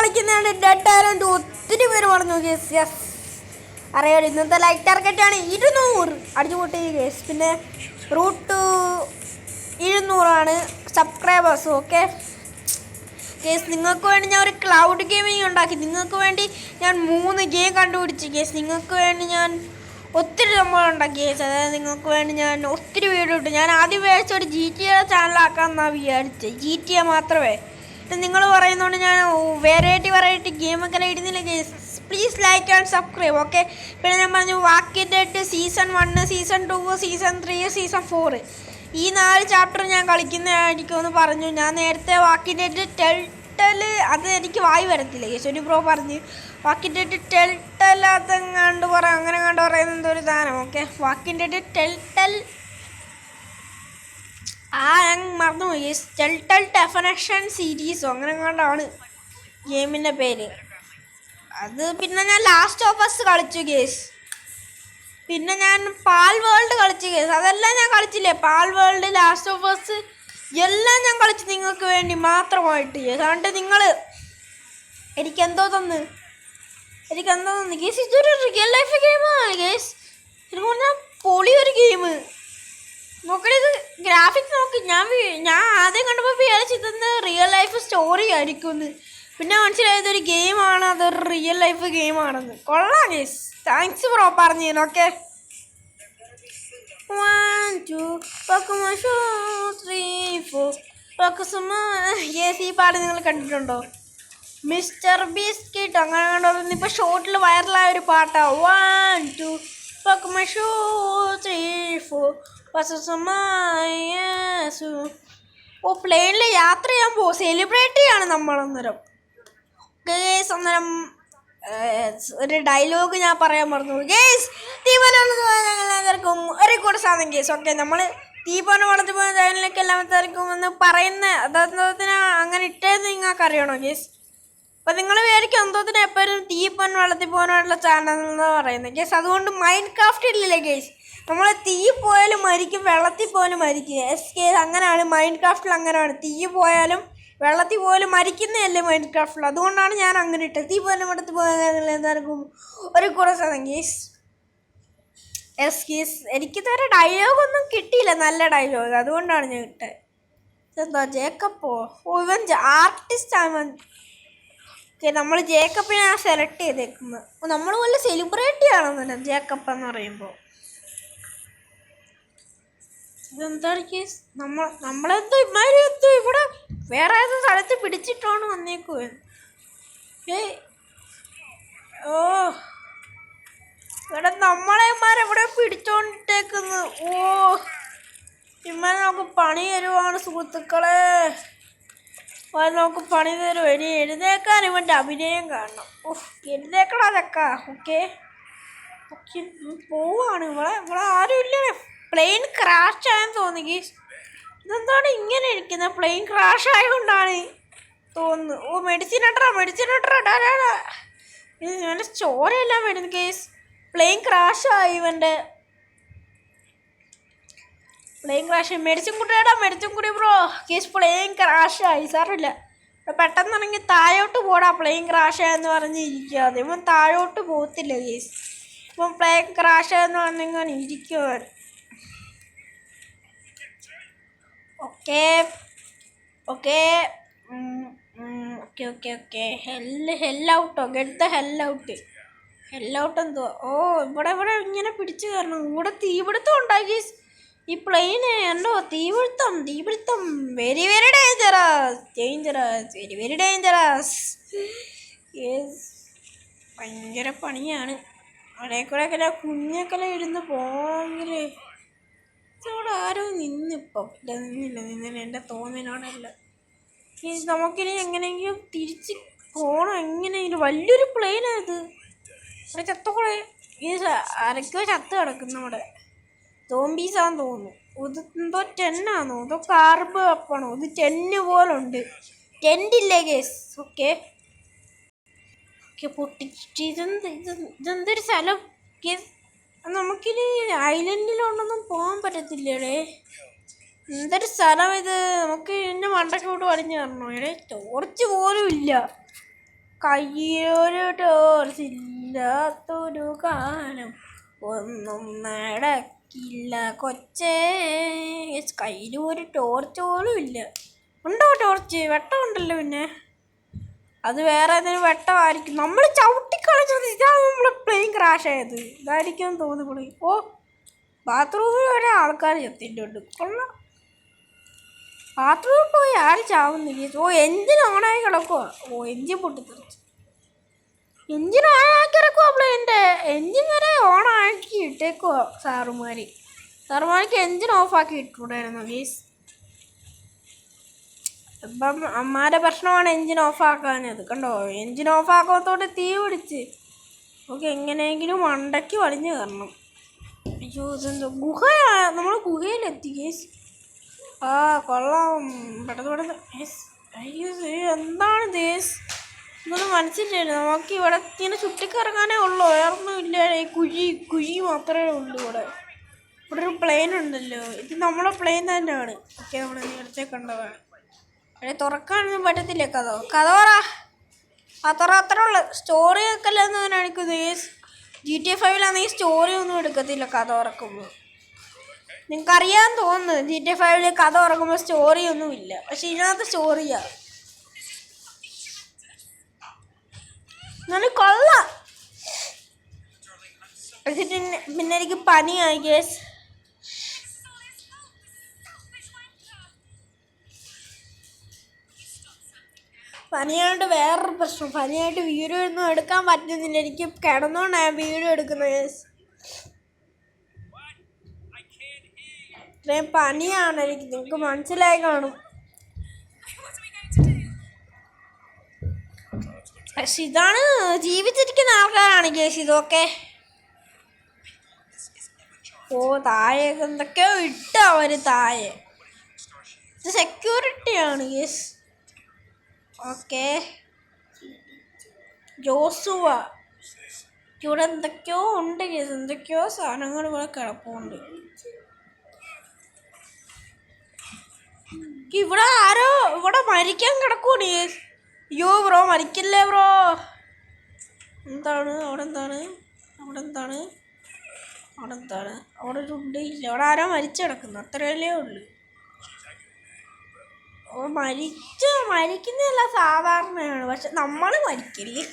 കളിക്കുന്നതാണ് dead island. ഒത്തിരി പേര് പറഞ്ഞു കേസ്. യെസ് അറിയാലോ, ഇന്നത്തെ ലൈക്ക് ടാർഗറ്റാണ് 200 അടിച്ചു കൂട്ടി കേസ്. പിന്നെ റൂട്ട് 200 സബ്സ്ക്രൈബേഴ്സ്. ഓക്കെ കേസ്, നിങ്ങൾക്ക് വേണ്ടി ഞാൻ ഒരു ക്ലൗഡ് ഗെയിമിങ് ഉണ്ടാക്കി. നിങ്ങൾക്ക് വേണ്ടി ഞാൻ 3 ഗെയിം കണ്ടുപിടിച്ച് കേസ്. നിങ്ങൾക്ക് വേണ്ടി ഞാൻ ഒത്തിരി സംഭവം ഉണ്ടാക്കി കേസ്. അതായത് നിങ്ങൾക്ക് വേണ്ടി ഞാൻ ഒത്തിരി വീഡിയോ ഇട്ടു. ഞാൻ ആദ്യം വിചാരിച്ച ഒരു GTA ചാനലാക്കാമെന്നാണ് വിചാരിച്ചത്. GTA മാത്രമേ. നിങ്ങൾ പറയുന്നതുകൊണ്ട് ഞാൻ വെറൈറ്റി ഗെയിമൊക്കെ ഇടുന്നില്ല case. Please like and subscribe. Okay, പിന്നെ ഞാൻ പറഞ്ഞു walking dead season 1, season 2, season 3, season 4 ഈ 4 ചാപ്റ്റർ ഞാൻ കളിക്കുന്നതായിരിക്കും എന്ന് പറഞ്ഞു. ഞാൻ നേരത്തെ വാക്കിംഗ് ഡെഡ് ടെൽട്ടൽ അത് എനിക്ക് വായി വരത്തില്ല കേസ്. ഒരു ബ്രോ പറഞ്ഞു വാക്കിംഗ് ഡെഡ് ടെൽട്ടൽ അതെങ്ങാണ്ട് അങ്ങനെ കണ്ട് പറയുന്ന എന്തൊരു സാധനം. ഓക്കെ, വാക്കിംഗ് ഡെഡ് ടെൽട്ടൽ ഞാൻ മറന്നുപോയി കേസ്. ടെൽട്ടൽ ഡെഫിനേഷൻ സീരീസോ അങ്ങനെ കണ്ടാണ് ഗെയിമിൻ്റെ പേര്. അത് പിന്നെ ഞാൻ ലാസ്റ്റ് ഓഫ് അസ് കളിച്ചു കേസ്. പിന്നെ ഞാൻ പാൽ വേൾഡ് കളിച്ചു കേസ്. അതെല്ലാം ഞാൻ കളിച്ചില്ലേ, പാൽ വേൾഡ്, ലാസ്റ്റ് ഓഫ് അസ് എല്ലാം ഞാൻ കളിച്ചു നിങ്ങൾക്ക് വേണ്ടി മാത്രമായിട്ട് കേസ്. അതുകൊണ്ട് നിങ്ങൾ എനിക്കെന്തോ തന്നു കേസ്. ഇതൊരു റിയൽ ലൈഫ് ഗെയിമാണ് കേസ്. ഇത് പറഞ്ഞാൽ പൊളി ഒരു ഗെയിം. നോക്കണേ, ഇത് ഗ്രാഫിക്സ് നോക്കി. ഞാൻ ആദ്യം കണ്ടപ്പോൾ വിചാരിച്ചു ഇതെന്ന് റിയൽ ലൈഫ് സ്റ്റോറി ആയിരിക്കുമെന്ന്. പിന്നെ മനസ്സിലായത് ഒരു ഗെയിമാണ്, അതൊരു റിയൽ ലൈഫ് ഗെയിമാണെന്ന്. കൊള്ളാം കേസ്. താങ്ക്സ് ബ്രോ പറഞ്ഞു. Okay, 1 2 3 4 yes. ഈ പാട്ട് നിങ്ങൾ കണ്ടിട്ടുണ്ടോ? മിസ്റ്റർ ബിസ്കിറ്റ് അങ്ങനെ കണ്ടോ? ഇപ്പോൾ ഷോർട്ടിൽ വൈറലായ ഒരു പാട്ടാണ്. 1 2 3 4 ഓ, പ്ലെയിനിൽ യാത്ര ചെയ്യാൻ പോകും. സെലിബ്രേറ്റ് ചെയ്യാണ് നമ്മളന്നേരം കേസ്. അന്നേരം ഒരു ഡയലോഗ് ഞാൻ പറയാൻ മറന്നു കേസ്. തീപനവർക്കും ഒരു കൂടെ സാധനം കേസ്. ഓക്കെ, നമ്മൾ തീപന വളർത്തി പോയ ചാനലിലേക്ക് എല്ലാവർക്കും എന്ന് പറയുന്ന അതെന്തോത്തിന് അങ്ങനെ ഇട്ടേന്ന് നിങ്ങൾക്ക് അറിയണോ കേസ്? അപ്പം നിങ്ങൾ വിചാരിക്കും എന്തോത്തിന് എപ്പോഴും തീപ്പൻ വളർത്തി പോകാനുള്ള ചാനൽ എന്ന് പറയുന്നത് കേസ്. അതുകൊണ്ട് മൈൻഡ് ക്രാഫ്റ്റ് ഇല്ലല്ലേ കേസ്. നമ്മൾ തീ പോയാലും മരിക്കും, വെള്ളത്തിൽ പോയാലും മരിക്കും. എസ് കേസ് അങ്ങനെയാണ് മൈൻഡ് ക്രാഫ്റ്റിൽ. അങ്ങനെയാണ്, തീ പോയാലും വെള്ളത്തിൽ പോലും മരിക്കുന്നതല്ലേ മൈൻഡ് ക്രാഫ്റ്റിൽ. അതുകൊണ്ടാണ് ഞാൻ അങ്ങനെ ഇട്ടത്. തീ പോലും വെള്ളത്തിൽ പോയാൽ എന്തായിരിക്കും ഒരു കുറേ സാധനം കേസ്. എസ് കേസ്, എനിക്കിതുവരെ ഡയലോഗൊന്നും കിട്ടിയില്ല, നല്ല ഡയലോഗ്. അതുകൊണ്ടാണ് ഞാൻ ഇട്ടത്. എന്താ ജേക്കപ്പോ? ഓ, ഇവൻ ആർട്ടിസ്റ്റാണ്. ഓക്കെ, നമ്മൾ ജേക്കപ്പിനെയാണ് സെലക്ട് ചെയ്തേക്കുന്നത്. നമ്മൾ വല്ല സെലിബ്രിറ്റി ആണെന്നല്ല ജേക്കപ്പ് എന്ന് പറയുമ്പോൾ. ഇതെന്താണ് കേസ്? നമ്മളെന്തോ ഇമാരി എന്തോ ഇവിടെ വേറെ ഏതോ സ്ഥലത്ത് പിടിച്ചിട്ടാണ് വന്നേക്കുവേ. ഓ, ഇവിടെ നമ്മളെമാരെവിടെ പിടിച്ചോണ്ടിട്ടേക്കുന്നു. ഓ, ഇമ്മാരെ നമുക്ക് പണി തരുവാണ് സുഹൃത്തുക്കളെ. നമുക്ക് പണി തരും. ഇനി എഴുതേക്കാൻ ഇവൻ്റെ അഭിനയം കാണണം. ഓഹ്, എഴുതേക്കടാ ചക്ക. ഓക്കെ, പോവാണ്. ഇവിടെ ആരും ഇല്ലേ. പ്ലെയിൻ ക്രാഷ് ആയെന്ന് തോന്നി ഗീസ്. ഇതെന്താണ് ഇങ്ങനെ ഇരിക്കുന്നത്? പ്ലെയിൻ ക്രാഷ് ആയതുകൊണ്ടാണ് തോന്നുന്നു. ഓ, മെഡിസിൻ ഇട്ടറാ. ഇവൻ്റെ ചോരയെല്ലാം വരുന്നു കേസ്. പ്ലെയിൻ ക്രാഷായി ഇവൻ്റെ. Plain crash. മെഡിസിൻ കുടി ബ്രോ കേസ്. പ്ലെയിൻ ക്രാഷായി. സാറില്ല, പെട്ടെന്നാണെങ്കിൽ താഴോട്ട് പോടാ. പ്ലെയിൻ ക്രാഷായെന്ന് പറഞ്ഞിരിക്കാതെ ഇവൻ താഴോട്ട് പോകത്തില്ല കേസ്. ഇപ്പം പ്ലെയിൻ ക്രാഷായെന്ന് പറഞ്ഞിങ്ങനെ ഇരിക്കുവാൻ. ഓക്കെ, ഹെല്ലൗട്ടോ. ഗെറ്റ് ദ ഹെല്ലൗട്ട് എന്തുവാ? ഓ, ഇവിടെ ഇങ്ങനെ പിടിച്ചു കയറണം. ഇവിടെ തീപിടുത്തം ഉണ്ടാക്കി ഈ പ്ലെയിന്. ഉണ്ടോ തീപിടുത്തം. Very very dangerous. ഭയങ്കര പണിയാണ്. അവിടെ കൂടെ ഒക്കെ കുഞ്ഞൊക്കെ ഇരുന്ന് പോയെങ്കിൽ. ഇവിടെ ആരും നിന്നിപ്പം നിന്നില്ല എൻ്റെ തോന്നലോടല്ല. നമുക്കിനി എങ്ങനെയെങ്കിലും തിരിച്ച് പോകണം. എങ്ങനെയെങ്കിലും. വലിയൊരു പ്ലെയിനായത്. ഇവിടെ ചത്തോടെ ആരൊക്കെയോ ചത്ത് കിടക്കുന്നു. ഇവിടെ സോംബീസാന്ന് തോന്നുന്നു. ഇത് എന്തോ ടെന്നാണോ അതോ കാർബ് അപ്പാണോ? ഇത് 10 പോലുണ്ട്. ടെൻറ്റില്ലേ കേസ്. ഓക്കെ, പൊട്ടിച്ചിട്ട് ഇതെന്തൊരു സ്ഥലം കേസ്. നമുക്കിനി ഐലൻഡിലോട്ടൊന്നും പോകാൻ പറ്റത്തില്ലേ? എന്തൊരു സ്ഥലം ഇത്. നമുക്ക് എന്നെ മണ്ടക്കോട്ട് വലിഞ്ഞു തരണോ? ടോർച്ച് പോലും ഇല്ല. കയ്യിലൊരു ടോർച്ചില്ലാത്തൊരു കാലം ഒന്നും നടക്കില്ല കൊച്ചേ. കയ്യിൽ ഒരു ടോർച്ച് പോലും ഇല്ല. ഉണ്ടോ ടോർച്ച്? വെട്ടമുണ്ടല്ലോ. പിന്നെ അത് വേറെ ഏതെങ്കിലും വെട്ടമായിരിക്കും. നമ്മൾ ചവിട്ടിക്കളിച്ചത്. ഇതാണ് നമ്മൾ പ്ലെയിൻ ക്രാഷ് ആയത്. ഇതായിരിക്കും തോന്നുന്നു. ഓ, ബാത്റൂമിൽ വരെ ആൾക്കാർ ചെത്തിയിട്ടുണ്ട്. കൊള്ളാം. ബാത്റൂമിൽ പോയി ആരും ചാവുന്നില്ല. ഓ, എഞ്ചിൻ ഓണായി കിടക്കുക. ഓ, എഞ്ചിൻ പൊട്ടിത്തെറിച്ചു. എഞ്ചിൻ ഓണാക്കി കിടക്കുക. പ്ലെയിൻ്റെ എഞ്ചിൻ വരെ ഓണാക്കി ഇട്ടേക്കുക. സാറുമാർക്ക് എഞ്ചിൻ ഓഫാക്കി ഇട്ടുകൂടായിരുന്നു ഗീസ്. ഇപ്പം അമ്മാരുടെ പ്രശ്നമാണ് എഞ്ചിൻ ഓഫാക്കാനത്. കണ്ടോ, എഞ്ചിൻ ഓഫാക്കാത്തോട്ട് തീ പിടിച്ച്. നമുക്ക് എങ്ങനെയെങ്കിലും മണ്ടയ്ക്ക് വലിഞ്ഞു കയറണം. അയ്യോ, ഇതെന്തോ ഗുഹയാ. നമ്മൾ ഗുഹയിലെത്തി ഗേസ്. ആ, കൊള്ളാം. പെട്ടെന്ന് അയ്യോ, എന്താണ് ദേശ്? ഇതൊന്നും മനസ്സിലായില്ല. നമുക്ക് ഇവിടെ ഇങ്ങനെ ചുറ്റിക്കിറങ്ങാനേ ഉള്ളൂ. വേറൊന്നും ഇല്ല. ഈ കുഴി മാത്രമേ ഉള്ളൂ. ഇവിടെ ഒരു പ്ലെയിൻ ഉണ്ടല്ലോ. ഇത് നമ്മളെ പ്ലെയിൻ തന്നെയാണ്. ഓക്കെ, നമ്മൾ നേരത്തെ കണ്ടതാണ്. അവിടെ തുറക്കാനൊന്നും പറ്റത്തില്ല. കഥ പറ. അത്ര ഉള്ളു. സ്റ്റോറി വെക്കല്ലെന്ന് കാണിക്കുന്നത്. GTA 5 സ്റ്റോറി ഒന്നും എടുക്കത്തില്ല കഥ തുറക്കുമ്പോൾ. നിങ്ങൾക്കറിയാൻ തോന്നുന്നു GTA 5 കഥ തുറക്കുമ്പോൾ സ്റ്റോറി ഒന്നും ഇല്ല. പക്ഷെ ഇതിനകത്ത് സ്റ്റോറിയാ. എന്നാലും കൊള്ളാം. പിന്നെ എനിക്ക് പനിയായി കേസ്. പനിയായിട്ട് വേറൊരു പ്രശ്നം. പനിയായിട്ട് വീഡിയോ ഒന്നും എടുക്കാൻ പറ്റുന്നില്ല. എനിക്ക് കിടന്നുകൊണ്ടാണ് ഞാൻ വീഡിയോ എടുക്കുന്നത് കേസ്. ഇത്രയും പനിയാണ് എനിക്ക്. നിങ്ങൾക്ക് മനസ്സിലായി കാണും. പക്ഷെ ഇതാണ് ജീവിച്ചിരിക്കുന്ന ആൾക്കാരാണ് കേസ് ഇതൊക്കെ. ഓ, താഴെ എന്തൊക്കെയോ ഇട്ട് അവര് താഴെ. ഇത് സെക്യൂരിറ്റിയാണ് കേസ്. ഓക്കെ, ജോസുവ. ഇവിടെ എന്തൊക്കെയോ ഉണ്ട് കേസ്. എന്തൊക്കെയോ സാധനങ്ങൾ ഇവിടെ കിടപ്പുണ്ട്. ഇവിടെ ആരോ ഇവിടെ മരിക്കാൻ കിടക്കൂണ് കേസ്. അയ്യോ ബ്രോ, മരിക്കല്ലേ ബ്രോ. എന്താണ് അവിടെ? അവിടെ ഒരു ഉണ്ട്. ഇല്ല, അവിടെ ആരോ മരിച്ചു കിടക്കുന്നു. അത്രയല്ലേ ഉള്ളു. ഓ, മരിക്കുന്നതല്ല സാധാരണയാണ്. പക്ഷെ നമ്മൾ മരിക്കില്ലേ.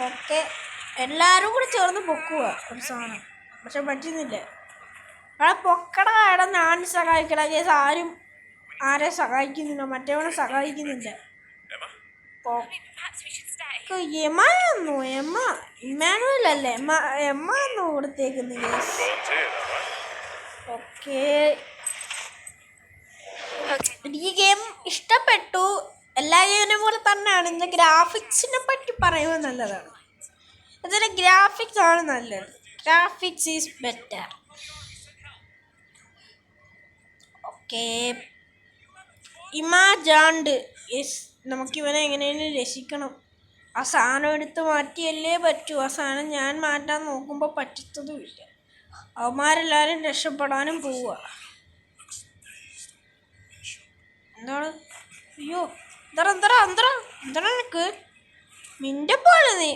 ഓക്കെ, എല്ലാരും കൂടി ചേർന്ന് പൊക്കുക ഒരു സാധനം. പക്ഷെ പറ്റുന്നില്ല. അവിടെ പൊക്കട ഇടം ഞാൻ സഹായിക്കട കേസ്. ആരെ സഹായിക്കുന്നില്ല. മറ്റവനെ സഹായിക്കുന്നില്ല. ഇമ്മാനുവലല്ലേ എമ്മ എന്ന് കൊടുത്തേക്കുന്നു കേസ്. ഓക്കെ, എനിക്ക് ഗെയിം ഇഷ്ടപ്പെട്ടു. എല്ലാ ഗെയിമിനെ പോലെ തന്നെയാണ്. ഇതിൻ്റെ ഗ്രാഫിക്സിനെ പറ്റി പറയുന്നത് നല്ലതാണ്. ഇതിൻ്റെ ഗ്രാഫിക്സ് ആണ് നല്ലത്. Graphics is better. ഓക്കെ, ഇമാജാണ്ട് യെസ്. നമുക്കിവനെ എങ്ങനെയും രക്ഷിക്കണം. ആ സാധനം എടുത്ത് മാറ്റിയല്ലേ പറ്റൂ. ആ സാധനം ഞാൻ മാറ്റാൻ നോക്കുമ്പോൾ പറ്റത്തതുമില്ല. അവന്മാരെല്ലാവരും രക്ഷപ്പെടാനും പോവുക. എന്താണ്? അയ്യോ, എന്താണ് നിനക്ക്? മിണ്ടിപ്പോലെ നീ.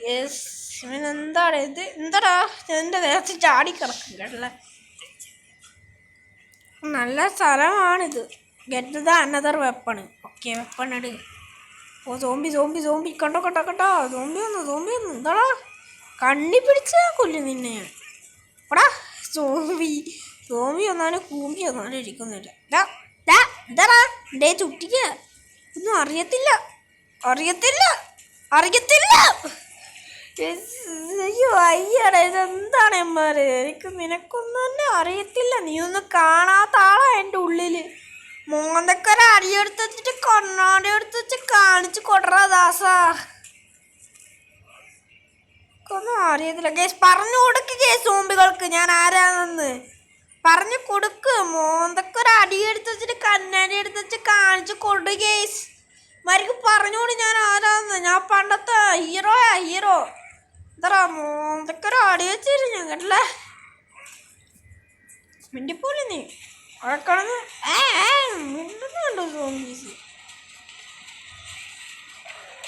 യെസ്, ഇവനെന്താണ് ഇത്? എന്താടാ എൻ്റെ ദേഹത്ത് ചാടിക്കിടക്കും കേട്ടല്ലേ. നല്ല സ്ഥലമാണിത്. Get the another weapon. Okay, weapon എടു. ഓ, സോംബി കണ്ടോ. സോംബി വന്നു. എന്താടാ കണ്ണി പിടിച്ചാ കൊല്ലും നിന്നെ. എടാ സോംബി വന്നാലും കൂമ്പി വന്നാലും ഇരിക്കുന്നില്ല. എന്താടാ ഡേ ചുട്ടിക്ക. ഒന്നും അറിയത്തില്ല. അയ്യോ അയ്യടാ, ഇതെന്താണ് എമ്മാര്? നിനക്കൊന്നും തന്നെ അറിയത്തില്ല. നീ ഒന്നും കാണാത്ത ആളാ എൻ്റെ ഉള്ളില്. മോന്തക്കര അടിയെടുത്ത് വെച്ചിട്ട് കണ്ണാടി എടുത്ത് വെച്ച് കാണിച്ചു കൊടറാ ദാസാ. ഒന്നും അറിയത്തില്ല കേസ്. പറഞ്ഞു കൊടുക്ക് കേസ്. സോംബികൾക്ക് ഞാൻ ആരാണെന്ന് പറഞ്ഞു കൊടുക്ക്. മോന്തക്കൊര അടിയെടുത്ത് വെച്ചിട്ട് കണ്ണാടി എടുത്ത് വെച്ച് കാണിച്ചു കൊടു കേസ്. മരിക്ക് പറഞ്ഞോട് ഞാൻ ആരാന്ന്. ഞാൻ പണ്ടത്തെ ഹീറോ. എത്ര മോന്തൊക്കെ അടി വെച്ചിരുന്നു കേട്ടല്ലേ മിണ്ടിപ്പോലെ നീ അവിടെ കിടന്ന് മിണ്ടുന്നുണ്ടോ സോംബീസ്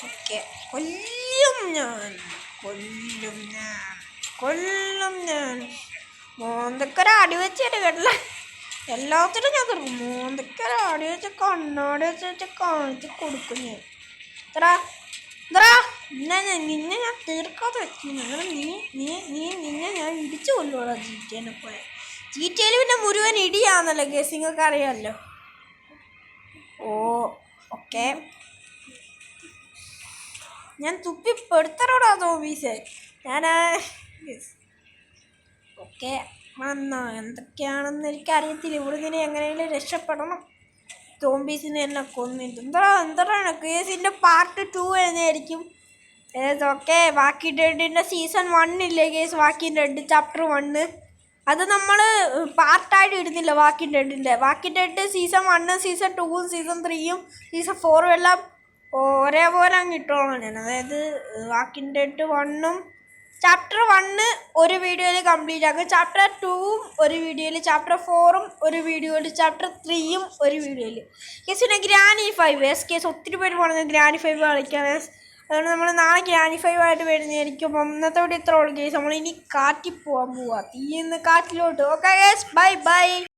ഓക്കെ കൊല്ലും ഞാൻ മോന്തൊക്കെ അടി വെച്ചിട്ട് കേട്ടല്ലേ എല്ലാത്തിനും ഞാൻ തീർക്കും മോന്തൊക്കെ അടി വെച്ച് കണ്ണാടി വെച്ച് കാണിച്ച് കൊടുക്കും ഞാൻ നിന്നെ ഞാൻ തീർക്കാതെ വെച്ചു നിന്നെ ഞാൻ ഇടിച്ചു കൊല്ലുവാടാ ജീറ്റേനെ പോലെ ജീറ്റയിൽ പിന്നെ മുഴുവൻ ഇടിയാന്നല്ലോ കേസ് നിങ്ങൾക്ക് അറിയാമല്ലോ ഓക്കെ ഞാൻ തുപ്പി പെടുത്തറോടാ തോമീസേ ഞാൻ ഓക്കെ വന്നോ എന്തൊക്കെയാണെന്ന് എനിക്കറിയത്തില്ല ഇവിടെ നിന്ന് എങ്ങനെയെങ്കിലും രക്ഷപ്പെടണം തോംബീസിനെ എന്നെ കൊന്നിട്ട് എന്താണ് കേസിൻ്റെ പാർട്ട് 2 എഴുതായിരിക്കും ഓക്കെ വാക്കിംഗ് ഡെഡിൻ്റെ സീസൺ 1 ഇല്ലേ കേസ് വാക്കിംഗ് ഡെഡ് ചാപ്റ്റർ 1 അത് നമ്മൾ പാർട്ടായിട്ട് ഇടുന്നില്ല walking dead season 1 season 2 season 3 season 4 എല്ലാം ഒരേപോലെ അങ്ങ് ഇട്ടോളാം ഞാൻ അതായത് വാക്കിംഗ് ഡെഡ് 1 ചാപ്റ്റർ 1 ഒരു വീഡിയോയിൽ കംപ്ലീറ്റ് ആക്കും ചാപ്റ്റർ 2 ഒരു വീഡിയോയിൽ ചാപ്റ്റർ 4 ഒരു വീഡിയോയിൽ ചാപ്റ്റർ 3 ഒരു വീഡിയോയിൽ കേസ് പിന്നെ ഗ്രാനി 5 കേസ് ഒത്തിരി പേര് പറഞ്ഞത് ഗ്രാനി 5 കളിക്കാൻ അതുകൊണ്ട് നമ്മൾ നാളെ ഗ്രാനി 5 ആയിട്ട് വരുന്നതായിരിക്കും ഇന്നത്തോടെ ഇത്ര ഉള്ളു കേസ് നമ്മൾ ഇനി കാറ്റിൽ പോകാൻ പോവാ തീന്ന് കാറ്റിലോട്ട് ഓക്കെ ബൈ